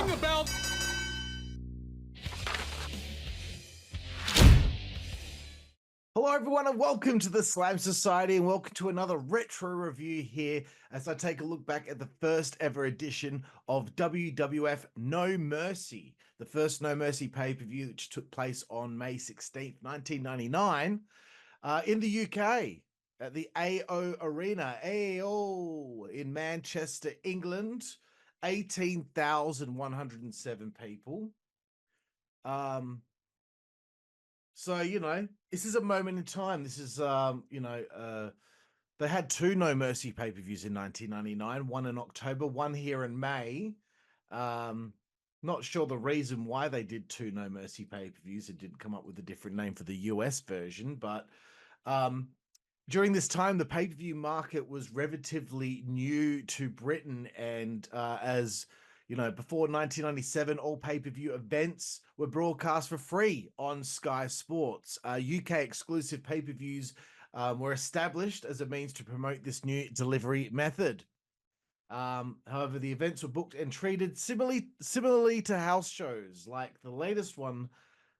Ring the bell. Hello, everyone, and welcome to the Slam Society, and welcome to another retro review here as I take a look back at the first ever edition of WWF No Mercy, the first No Mercy pay-per-view, which took place on May 16th, 1999, in the UK at the AO Arena, AO in Manchester, England, 18,107 people. So, you know, this is a moment in time. This is, they had two No Mercy pay-per-views in 1999, one in October, one here in May. Not sure the reason why they did two No Mercy pay-per-views. It didn't come up with a different name for the US version, but during this time, the pay-per-view market was relatively new to Britain, and as you know, before 1997, all pay-per-view events were broadcast for free on Sky Sports. UK exclusive pay-per-views were established as a means to promote this new delivery method. However, the events were booked and treated similarly to house shows, like the latest one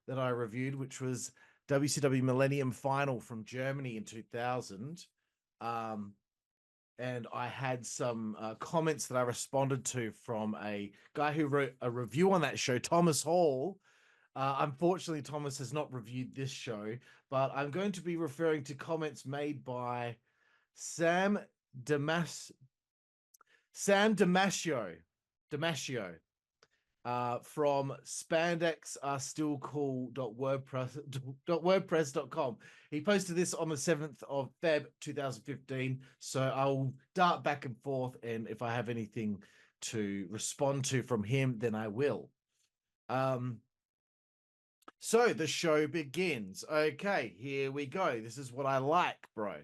that I reviewed, which was WCW Millennium Final from Germany in 2000. And I had some comments that I responded to from a guy who wrote a review on that show, Thomas Hall. Unfortunately, Thomas has not reviewed this show, but I'm going to be referring to comments made by Sam Damasio from spandexarestillcool.wordpress.com. He posted this on the 7th of Feb 2015. So I'll dart back and forth, and if I have anything to respond to from him, then I will. So the show begins. Okay, here we go. This is what I like, bro.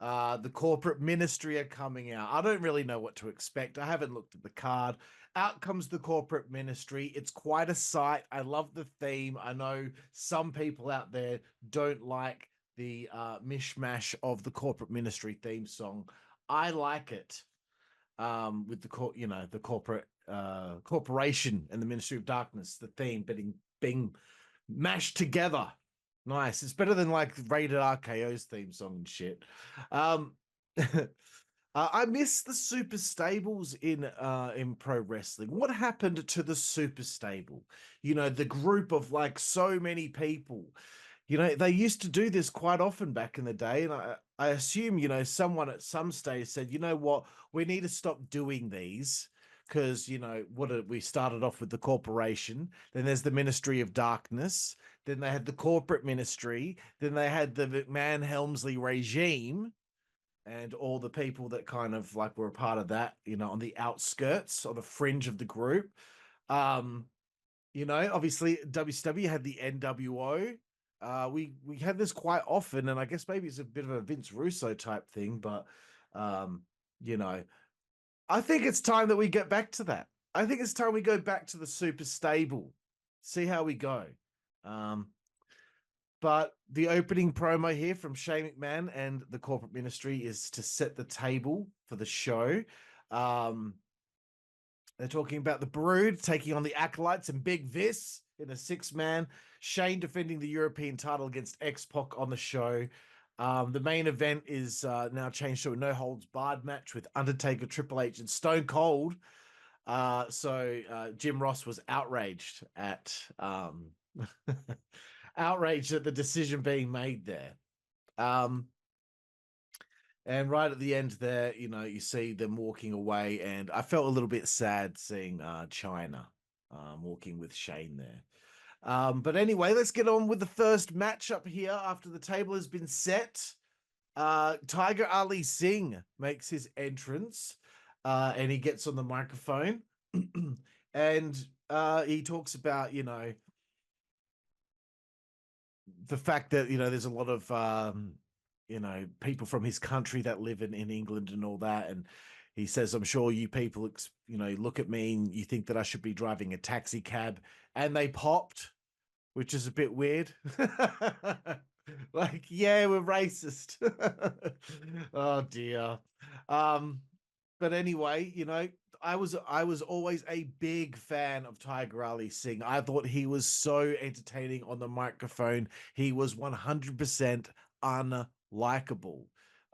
The corporate ministry are coming out. I don't really know what to expect. I haven't looked at the card. Out comes the corporate ministry. It's quite a sight. I love the theme. I know some people out there don't like the mishmash of the corporate ministry theme song. I like it with the corporate corporation and the Ministry of Darkness, the theme being mashed together. Nice. It's better than like Rated RKO's theme song and shit. I miss the super stables in pro wrestling. What happened to the super stable? You know, the group of like so many people. You know, they used to do this quite often back in the day, and I assume, you know, someone at some stage said, you know what, we need to stop doing these because, you know, we started off with the corporation, then there's the Ministry of Darkness, then they had the corporate ministry, then they had the McMahon-Helmsley regime, and all the people that kind of like were a part of that, you know, on the outskirts or the fringe of the group. You know, obviously WCW had the NWO. We had this quite often, and I guess maybe it's a bit of a Vince Russo type thing, but you know, I think it's time that we get back to that. I think it's time we go back to the super stable, see how we go. But the opening promo here from Shane McMahon and the corporate ministry is to set the table for the show. They're talking about the Brood taking on the Acolytes and Big Vis in a 6-man. Shane defending the European title against X-Pac on the show. The main event is now changed to a no-holds-barred match with Undertaker, Triple H, and Stone Cold. So Jim Ross was outraged at outraged at the decision being made there. And right at the end there, you know, you see them walking away, and I felt a little bit sad seeing China walking with Shane there. But anyway, let's get on with the first matchup here after the table has been set. Tiger Ali Singh makes his entrance, and he gets on the microphone, and he talks about, you know, the fact that, you know, there's a lot of, you know, people from his country that live in England and all that. And he says, I'm sure you people, you know, look at me and you think that I should be driving a taxi cab. And they popped, which is a bit weird. Like, yeah, we're racist. Oh, dear. But anyway, you know, I was always a big fan of Tiger Ali Singh. I thought he was so entertaining on the microphone. He was 100% unlikable.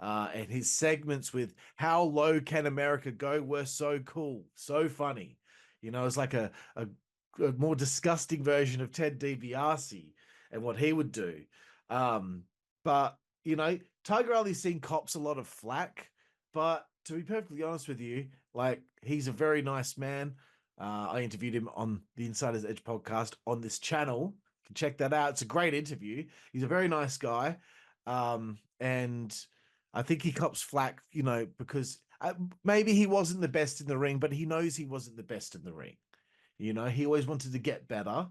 And his segments with "How low can America go" were so cool, so funny. You know, it's like a more disgusting version of Ted DiBiase and what he would do. But you know, Tiger Ali Singh cops a lot of flack, but to be perfectly honest with you, like he's a very nice man. I interviewed him on the Insider's Edge podcast on this channel. You can check that out. It's a great interview. He's a very nice guy. And I think he cops flack, you know, because maybe he wasn't the best in the ring, but he knows he wasn't the best in the ring. You know, he always wanted to get better.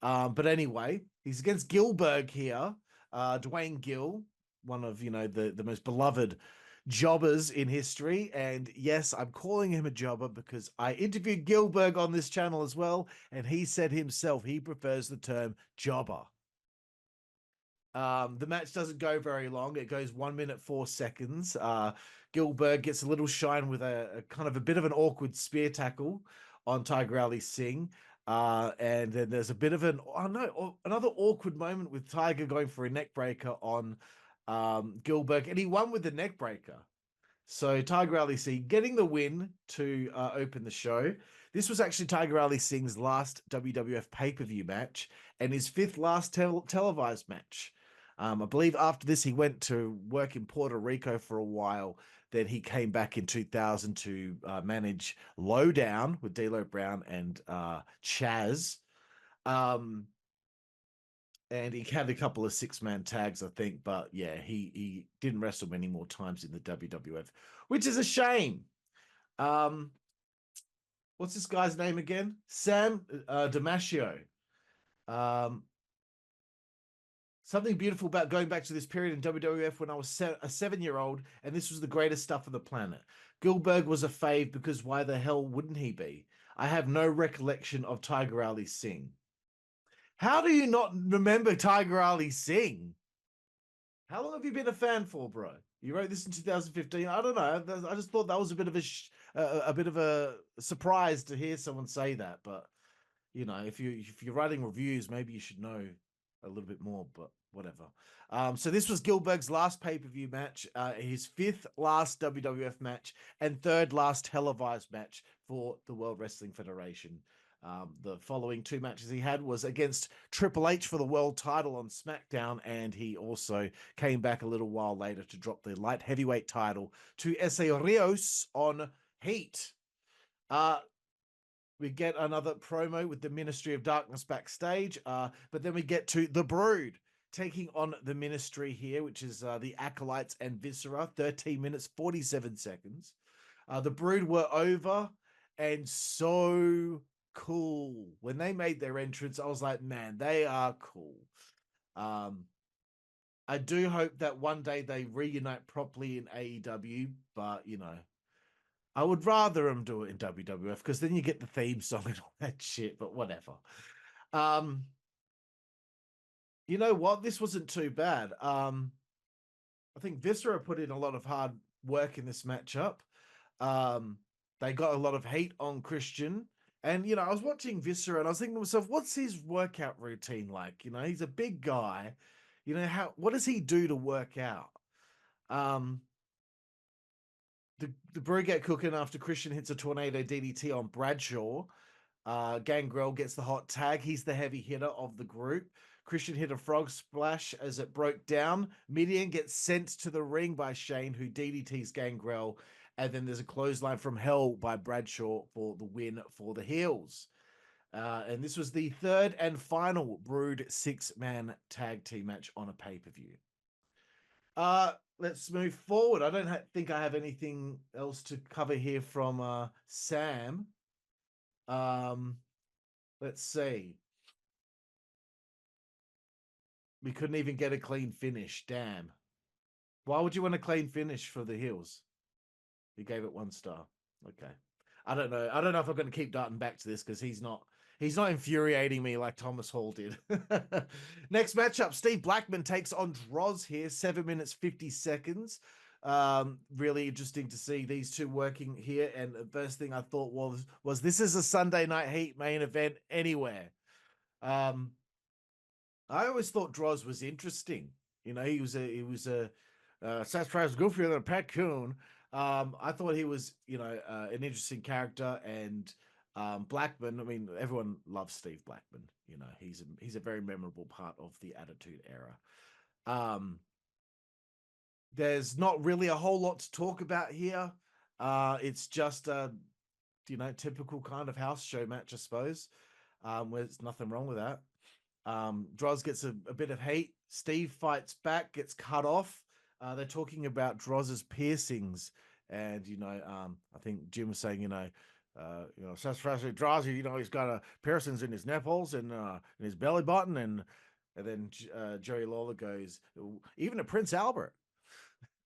But anyway, he's against Gillberg here. Dwayne Gill, one of, you know, the most beloved jobbers in history. And yes, I'm calling him a jobber because I interviewed Gillberg on this channel as well, and he said himself he prefers the term jobber. The match doesn't go very long. It goes 1 minute 4 seconds. Gillberg gets a little shine with a kind of a bit of an awkward spear tackle on Tiger Ali Singh. And then there's a bit of another awkward moment with Tiger going for a neck breaker on Gillberg, and he won with the neck breaker. So Tiger Ali Singh getting the win to open the show. This was actually Tiger Ali Singh's last WWF pay-per-view match and his fifth last televised match. I believe after this, he went to work in Puerto Rico for a while. Then he came back in 2000 to manage Lowdown with D'Lo Brown and Chaz. And he had a couple of 6-man tags, I think. But yeah, he didn't wrestle many more times in the WWF, which is a shame. What's this guy's name again? Sam Damasio. Something beautiful about going back to this period in WWF when I was a 7-year-old, and this was the greatest stuff on the planet. Gillberg was a fave because why the hell wouldn't he be? I have no recollection of Tiger Ali Singh. How do you not remember Tiger Ali Singh? How long have you been a fan for, bro? You wrote this in 2015. I don't know. I just thought that was a bit of a surprise to hear someone say that. But you know, if you're writing reviews, maybe you should know a little bit more. But whatever. So this was Gillberg's last pay-per-view match, his fifth last WWF match, and third last televised match for the World Wrestling Federation. The following 2 matches he had was against Triple H for the world title on SmackDown, and he also came back a little while later to drop the light heavyweight title to Essa Rios on Heat. We get another promo with the Ministry of Darkness backstage, but then we get to The Brood taking on the Ministry here, which is the Acolytes and Viscera, 13 minutes, 47 seconds. The Brood were over and so cool. When they made their entrance, I was like, man, they are cool. I do hope that one day they reunite properly in AEW, but you know, I would rather them do it in WWF because then you get the theme song and all that shit, but whatever. You know what? This wasn't too bad. I think Viscera put in a lot of hard work in this matchup. They got a lot of heat on Christian. And, you know, I was watching Viscera and I was thinking to myself, what's his workout routine like? You know, he's a big guy. You know, what does he do to work out? The Brew get cooking after Christian hits a tornado DDT on Bradshaw. Gangrel gets the hot tag. He's the heavy hitter of the group. Christian hit a frog splash as it broke down. Midian gets sent to the ring by Shane, who DDTs Gangrel. And then there's a clothesline from Hell by Bradshaw for the win for the heels. And this was the third and final Brood 6-man tag team match on a pay-per-view. Let's move forward. I don't think I have anything else to cover here from Sam. Let's see. We couldn't even get a clean finish. Damn. Why would you want a clean finish for the heels? He gave it 1 star. Okay. I don't know. I don't know if I'm going to keep darting back to this because he's not infuriating me like Thomas Hall did. Next matchup, Steve Blackman takes on Droz here, 7 minutes, 50 seconds. Really interesting to see these two working here. And the first thing I thought was this is a Sunday Night Heat main event anywhere. Um, I always thought Droz was interesting. You know, he was a Sasquatch Goofy than a Raccoon. I thought he was, an interesting character, and Blackman. I mean, everyone loves Steve Blackman. You know, he's a very memorable part of the Attitude Era. Um, there's not really a whole lot to talk about here. It's just a typical kind of house show match, I suppose. There's nothing wrong with that. Droz gets a bit of heat. Steve fights back, gets cut off. They're talking about Droz's piercings, and I think Jim was saying, Sassafras Droz, he's got piercings in his nipples and in his belly button, and then Jerry Lawler goes, even a Prince Albert.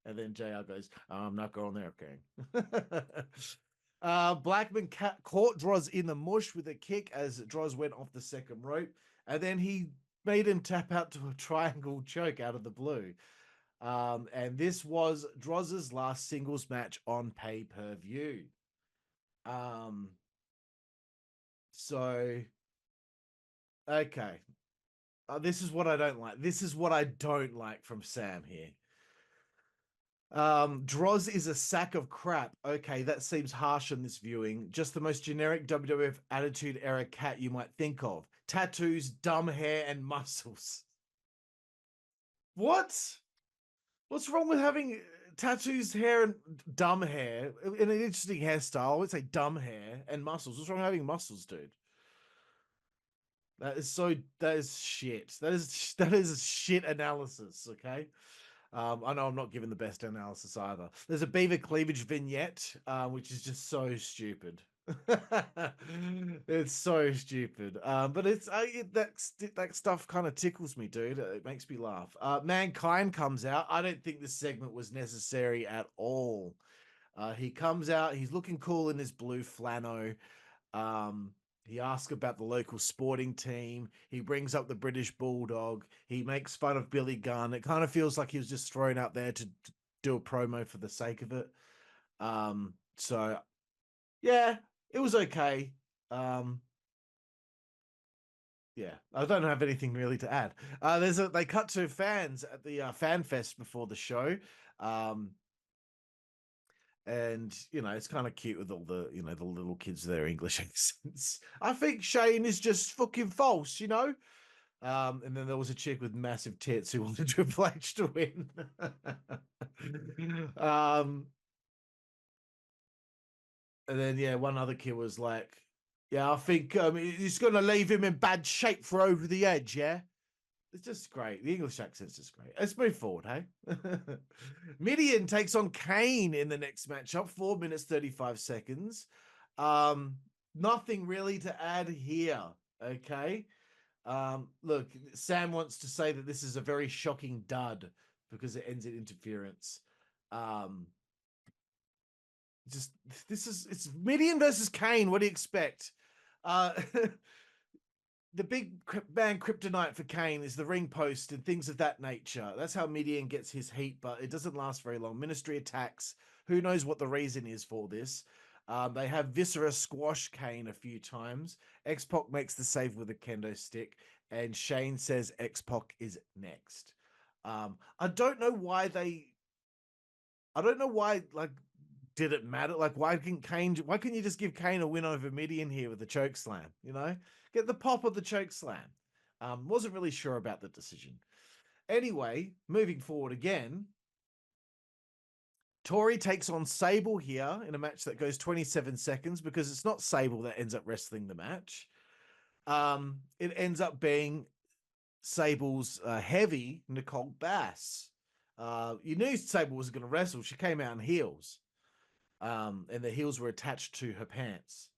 And then JR goes, I'm not going there, King. Blackman caught Droz in the mush with a kick as Droz went off the second rope, and then he made him tap out to a triangle choke out of the blue. And this was Droz's last singles match on pay-per-view. So, okay. This is what I don't like. This is what I don't like from Sam here. Droz is a sack of crap. Okay, that seems harsh on this viewing. Just the most generic WWF Attitude Era cat you might think of. Tattoos, dumb hair, and muscles. What? What's wrong with having tattoos, hair, and dumb hair? In an interesting hairstyle, I would say dumb hair and muscles. What's wrong with having muscles, dude? That is shit. That is shit analysis, okay? I know I'm not giving the best analysis either. There's a beaver cleavage vignette, which is just so stupid. It's so stupid. But that stuff kind of tickles me, dude. It makes me laugh. Mankind comes out. I don't think this segment was necessary at all. He comes out. He's looking cool in his blue flannel. Um, he asks about the local sporting team. He brings up the British Bulldog. He makes fun of Billy Gunn. It kind of feels like he was just thrown out there to do a promo for the sake of it. So yeah, it was okay. Um, yeah, I don't have anything really to add. They cut to fans at the fan fest before the show. Um, and it's kind of cute with all the the little kids with their English accents. I think Shane is just fucking false. And then there was a chick with massive tits who wanted Triple H to win. um and then one other kid was like, yeah, I think it's gonna leave him in bad shape for Over the Edge. Yeah, it's just great. The English accent's just great. Let's move forward, hey? Midian takes on Kane in the next matchup, 4 minutes, 35 seconds. Nothing really to add here, okay? Look, Sam wants to say that this is a very shocking dud because it ends in interference. Just it's Midian versus Kane. What do you expect? Uh, the big man kryptonite for Kane is the ring post and things of that nature. That's how Midian gets his heat, but it doesn't last very long. Ministry attacks. Who knows what the reason is for this? They have Viscera squash Kane a few times. X-Pac makes the save with a kendo stick, and Shane says X-Pac is next. I don't know why like did it matter? Like, why couldn't you just give Kane a win over Midian here with the choke slam? Get the pop of the choke slam. Wasn't really sure about the decision. Anyway, moving forward again, Tori takes on Sable here in a match that goes 27 seconds because it's not Sable that ends up wrestling the match. It ends up being Sable's heavy Nicole Bass. You knew Sable was going to wrestle. She came out in heels. And the heels were attached to her pants.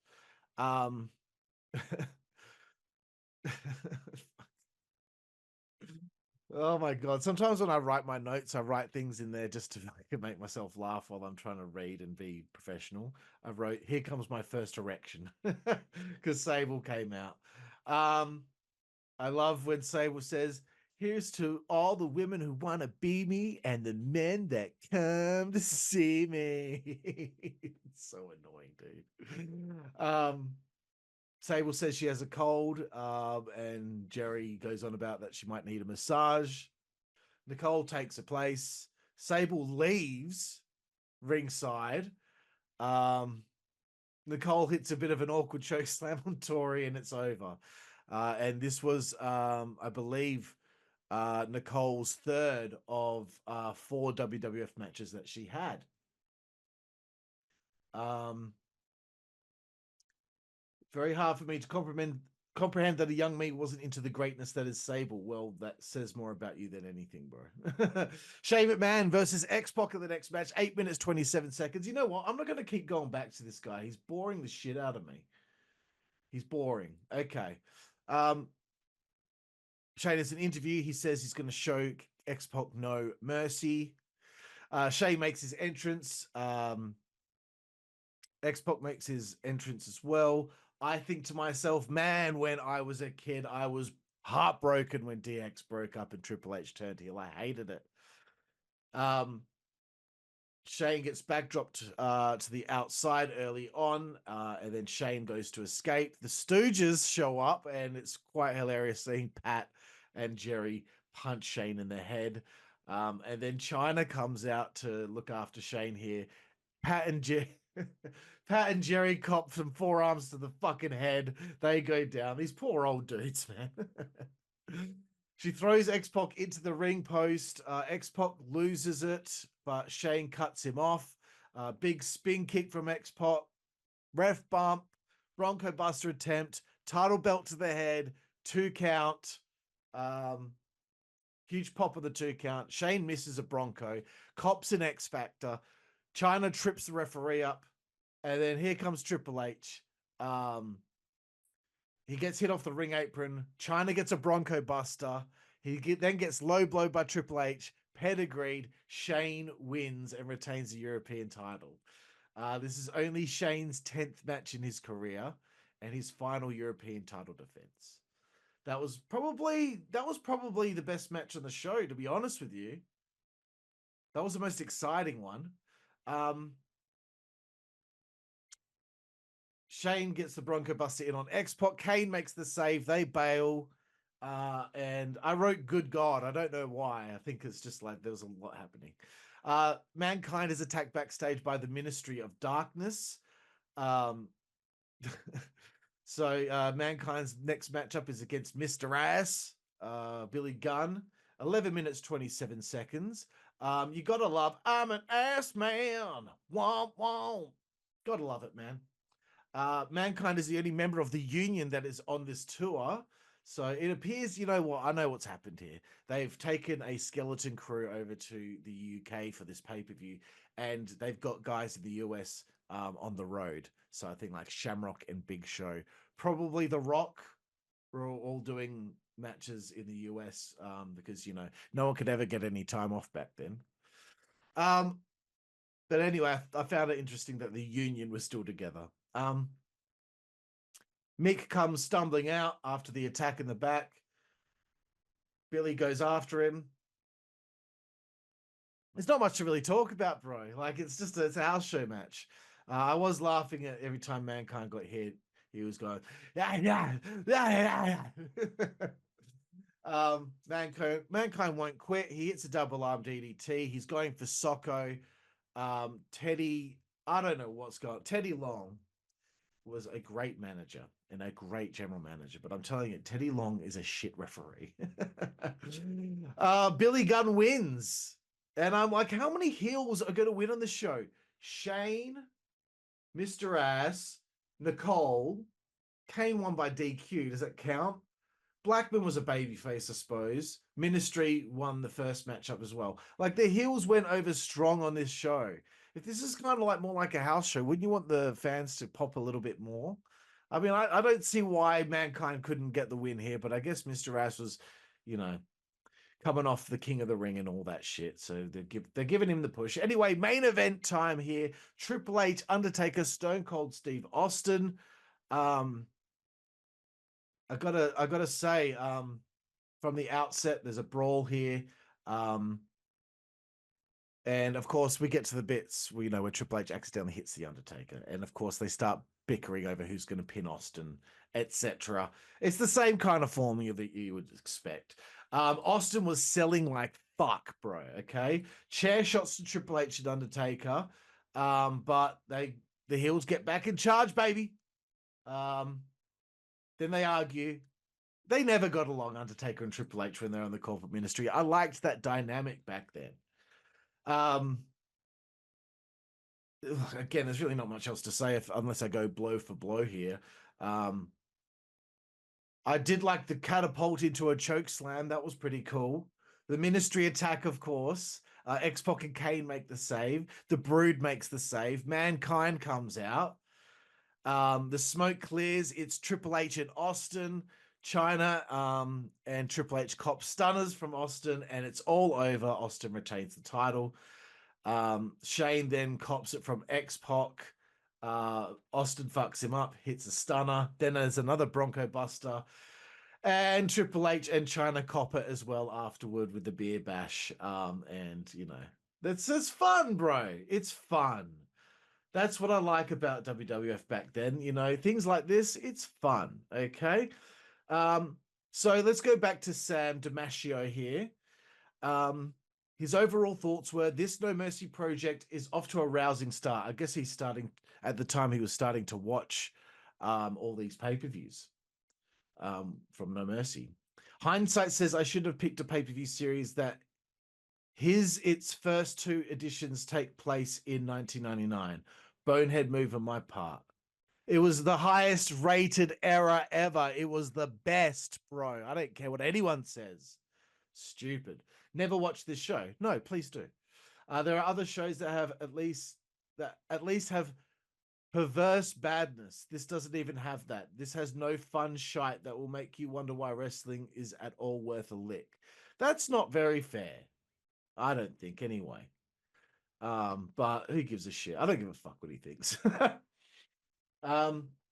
Oh my god! Sometimes when I write my notes, I write things in there just to make myself laugh while I'm trying to read and be professional. I wrote, "Here comes my first erection," because Sable came out. I love when Sable says, Here's to all the women who want to be me and the men that come to see me. It's so annoying, dude. Sable says she has a cold, and Jerry goes on about that she might need a massage. Nicole takes her place. Sable leaves ringside. Nicole hits a bit of an awkward choke slam on Tori, and it's over. And this was, I believe, Nicole's third of 4 WWF matches that she had. Very hard for me to comprehend that a young me wasn't into the greatness that is Sable. Well, that says more about you than anything, bro. Shane McMahon versus X-Pac in the next match, 8 minutes, 27 seconds. You know what? I'm not going to keep going back to this guy. He's boring the shit out of me. He's boring. Okay. Shane has an interview. He says he's going to show X-Pac No Mercy. Shane makes his entrance. X-Pac makes his entrance as well. I think to myself, man, when I was a kid, I was heartbroken when DX broke up and Triple H turned heel. I hated it. Shane gets backdropped to the outside early on, and then Shane goes to escape. The Stooges show up, and it's quite hilarious seeing Pat and Jerry punch Shane in the head. And then China comes out to look after Shane here. Pat and Jerry cop some forearms to the fucking head. They go down. These poor old dudes, man. She throws X-Pac into the ring post. X-Pac loses it, but Shane cuts him off. Big spin kick from X-Pac. Ref bump. Bronco Buster attempt. Title belt to the head. 2 count. Huge pop of the 2 count. Shane misses a Bronco. Cops an X Factor. China trips the referee up. And then here comes Triple H. He gets hit off the ring apron. China gets a Bronco Buster. Then gets low blow by Triple H. Pedigreed. Shane wins and retains the European title. This is only Shane's 10th match in his career and his final European title defense. That was probably the best match on the show, to be honest with you. That was the most exciting one. Shane gets the Bronco Buster in on X-Pac. Kane makes the save. They bail. And I wrote good God. I don't know why. I think it's just like there was a lot happening. Mankind is attacked backstage by the Ministry of Darkness. So Mankind's next matchup is against Mr. Ass, Billy Gunn. 11 minutes, 27 seconds. You gotta love, I'm an ass man. Womp womp. Gotta love it, man. Mankind is the only member of the Union that is on this tour. So it appears, you know what? I know what's happened here. They've taken a skeleton crew over to the UK for this pay-per-view, and they've got guys in the US on the road. So I think like Shamrock and Big Show, probably The Rock, were all doing matches in the US because, you know, no one could ever get any time off back then. But anyway, I found it interesting that the Union was still together. Mick comes stumbling out after the attack in the back. Billy goes after him. There's not much to really talk about, bro. Like, it's a house show match. I was laughing at every time Mankind got hit. He was going, Mankind won't quit. He hits a double arm DDT. He's going for Socko. Teddy, I don't know what's going on. Teddy Long was a great manager and a great general manager, but I'm telling you, Teddy Long is a shit referee. Billy Gunn wins. And I'm like, how many heels are going to win on the show? Shane, Mr. Ass, Nicole, Kane won by DQ. Does that count? Blackman was a babyface, I suppose. Ministry won the first matchup as well. Like, the heels went over strong on this show. If this is kind of like more like a house show, wouldn't you want the fans to pop a little bit more? I mean, I don't see why Mankind couldn't get the win here, but I guess Mr. Ass was, you know, coming off the King of the Ring and all that shit. So they're giving him the push. Anyway, main event time here. Triple H, Undertaker, Stone Cold Steve Austin. I gotta say, from the outset. There's a brawl here. And of course, we get to the bits where, where Triple H accidentally hits the Undertaker, and of course they start bickering over who's going to pin Austin, etc. It's the same kind of formula that you would expect. Austin was selling like fuck, bro. Okay, chair shots to Triple H and Undertaker, but the heels get back in charge, baby. Then they argue. They never got along, Undertaker and Triple H, when they're on the corporate ministry. I liked that dynamic back then. Again, there's really not much else to say unless I go blow for blow here. I did like the catapult into a choke slam. That was pretty cool. The ministry attack, of course. X-Pac and Kane make the save. The Brood makes the save. Mankind comes out. The smoke clears. It's Triple H and Austin. China and Triple H cop stunners from Austin, and it's all over. Austin retains the title. Shane then cops it from X-Pac. Austin fucks him up, hits a stunner. Then there's another Bronco Buster. And Triple H and China cop it as well afterward with the beer bash. And, it's fun, bro. It's fun. That's what I like about WWF back then. Things like this, it's fun. Okay. So let's go back to Sam Damasio here. His overall thoughts were, this No Mercy project is off to a rousing start. I guess at the time he was starting to watch all these pay-per-views from No Mercy. Hindsight says I should have picked a pay-per-view series that its first two editions take place in 1999. Bonehead move on my part. It was the highest rated era ever. It was the best, bro. I don't care what anyone says. Stupid. Never watched this show. No, please do. There are other shows that have at least have perverse badness. This doesn't even have that. This has no fun shite that will make you wonder why wrestling is at all worth a lick. That's not very fair. I don't think, anyway. But who gives a shit? I don't give a fuck what he thinks.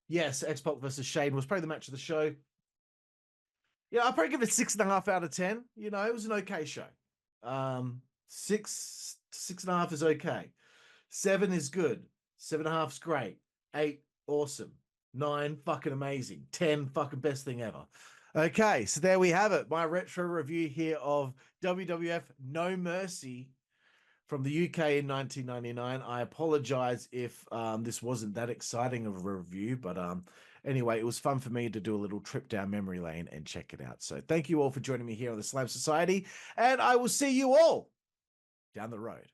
Yes, X-Pac versus Shane was probably the match of the show. Yeah, I'll probably give it 6.5 out of 10. It was an okay show. 6.5 is okay. 7 is good. 7.5 is great. 8, awesome. 9, fucking amazing. 10, fucking best thing ever. Okay, so there we have it. My retro review here of WWF No Mercy from the UK in 1999. I apologize if this wasn't that exciting of a review, but anyway, it was fun for me to do a little trip down memory lane and check it out. So thank you all for joining me here on the Slam Society, and I will see you all down the road.